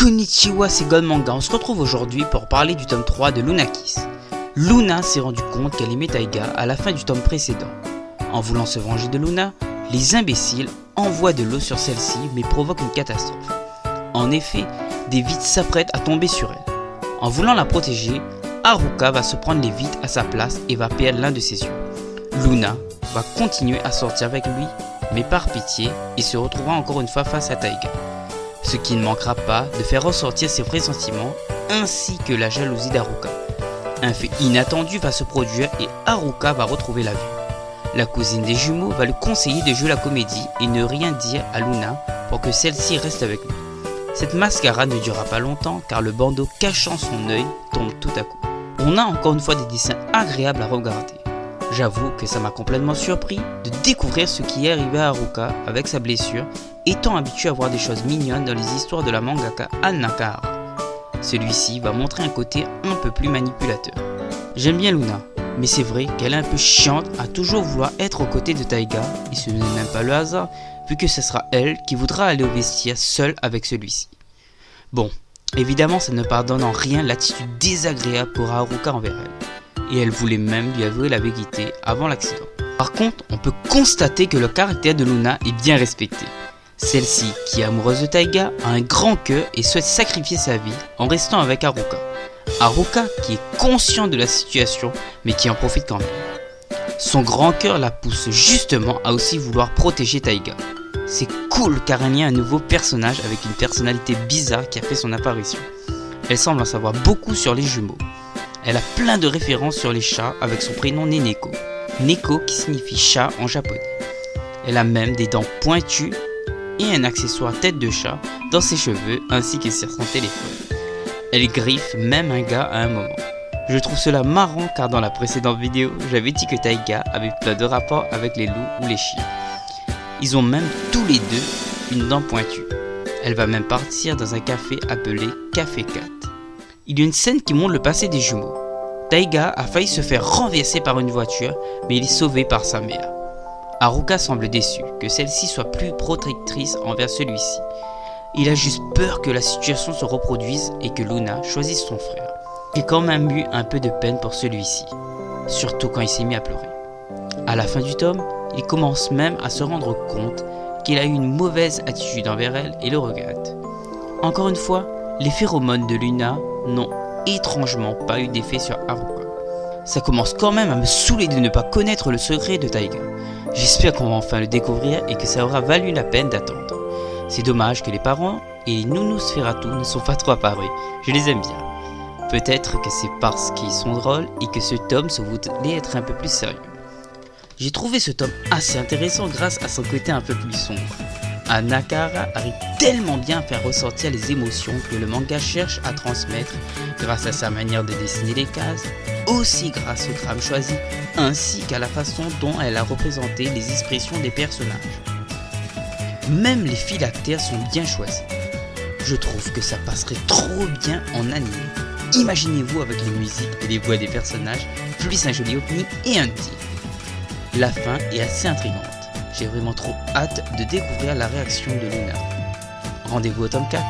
Konnichiwa, c'est God Manga. On se retrouve aujourd'hui pour parler du tome 3 de Luna Kiss. Luna s'est rendu compte qu'elle aimait Taiga à la fin du tome précédent. En voulant se venger de Luna, les imbéciles envoient de l'eau sur celle-ci mais provoquent une catastrophe. En effet, des vitres s'apprêtent à tomber sur elle. En voulant la protéger, Haruka va se prendre les vitres à sa place et va perdre l'un de ses yeux. Luna va continuer à sortir avec lui, mais par pitié, il se retrouvera encore une fois face à Taiga. Ce qui ne manquera pas de faire ressortir ses pressentiments ainsi que la jalousie d'Haruka. Un fait inattendu va se produire et Haruka va retrouver la vue. La cousine des jumeaux va lui conseiller de jouer la comédie et ne rien dire à Luna pour que celle-ci reste avec lui. Cette mascarade ne durera pas longtemps car le bandeau cachant son œil tombe tout à coup. On a encore une fois des dessins agréables à regarder. J'avoue que ça m'a complètement surpris de découvrir ce qui est arrivé à Haruka avec sa blessure, étant habitué à voir des choses mignonnes dans les histoires de la mangaka Ann Nakahara. Celui-ci va montrer un côté un peu plus manipulateur. J'aime bien Luna, mais c'est vrai qu'elle est un peu chiante à toujours vouloir être aux côtés de Taiga, et ce n'est même pas le hasard, vu que ce sera elle qui voudra aller au vestiaire seule avec celui-ci. Bon, évidemment ça ne pardonne en rien l'attitude désagréable qu'aura Haruka envers elle. Et elle voulait même lui avouer la vérité avant l'accident. Par contre, on peut constater que le caractère de Luna est bien respecté. Celle-ci, qui est amoureuse de Taiga, a un grand cœur et souhaite sacrifier sa vie en restant avec Haruka. Haruka, qui est conscient de la situation, mais qui en profite quand même. Son grand cœur la pousse justement à aussi vouloir protéger Taiga. C'est cool car il y a un nouveau personnage avec une personnalité bizarre qui a fait son apparition. Elle semble en savoir beaucoup sur les jumeaux. Elle a plein de références sur les chats avec son prénom Neneko. Neko qui signifie chat en japonais. Elle a même des dents pointues et un accessoire tête de chat dans ses cheveux ainsi que sur son téléphone. Elle griffe même un gars à un moment. Je trouve cela marrant car dans la précédente vidéo, j'avais dit que Taiga avait plein de rapports avec les loups ou les chiens. Ils ont même tous les deux une dent pointue. Elle va même partir dans un café appelé Café 4. Il y a une scène qui montre le passé des jumeaux. Taiga a failli se faire renverser par une voiture, mais il est sauvé par sa mère. Haruka semble déçu que celle-ci soit plus protectrice envers celui-ci. Il a juste peur que la situation se reproduise et que Luna choisisse son frère. Il a quand même eu un peu de peine pour celui-ci, surtout quand il s'est mis à pleurer. À la fin du tome, il commence même à se rendre compte qu'il a eu une mauvaise attitude envers elle et le regrette. Encore une fois, les phéromones de Luna n'ont étrangement pas eu d'effet sur Haruka. Ça commence quand même à me saouler de ne pas connaître le secret de Taiga. J'espère qu'on va enfin le découvrir et que ça aura valu la peine d'attendre. C'est dommage que les parents et les nounous Sferatu ne sont pas trop apparus. Je les aime bien. Peut-être que c'est parce qu'ils sont drôles et que ce tome se voulait être un peu plus sérieux. J'ai trouvé ce tome assez intéressant grâce à son côté un peu plus sombre. Ann Nakahara arrive tellement bien à faire ressortir les émotions que le manga cherche à transmettre grâce à sa manière de dessiner les cases, aussi grâce au trame choisi, ainsi qu'à la façon dont elle a représenté les expressions des personnages. Même les phylactères sont bien choisis. Je trouve que ça passerait trop bien en anime. Imaginez-vous avec les musiques et les voix des personnages, plus un joli opening et un titre. La fin est assez intrigante. J'ai vraiment trop hâte de découvrir la réaction de Luna. Rendez-vous au tome 4.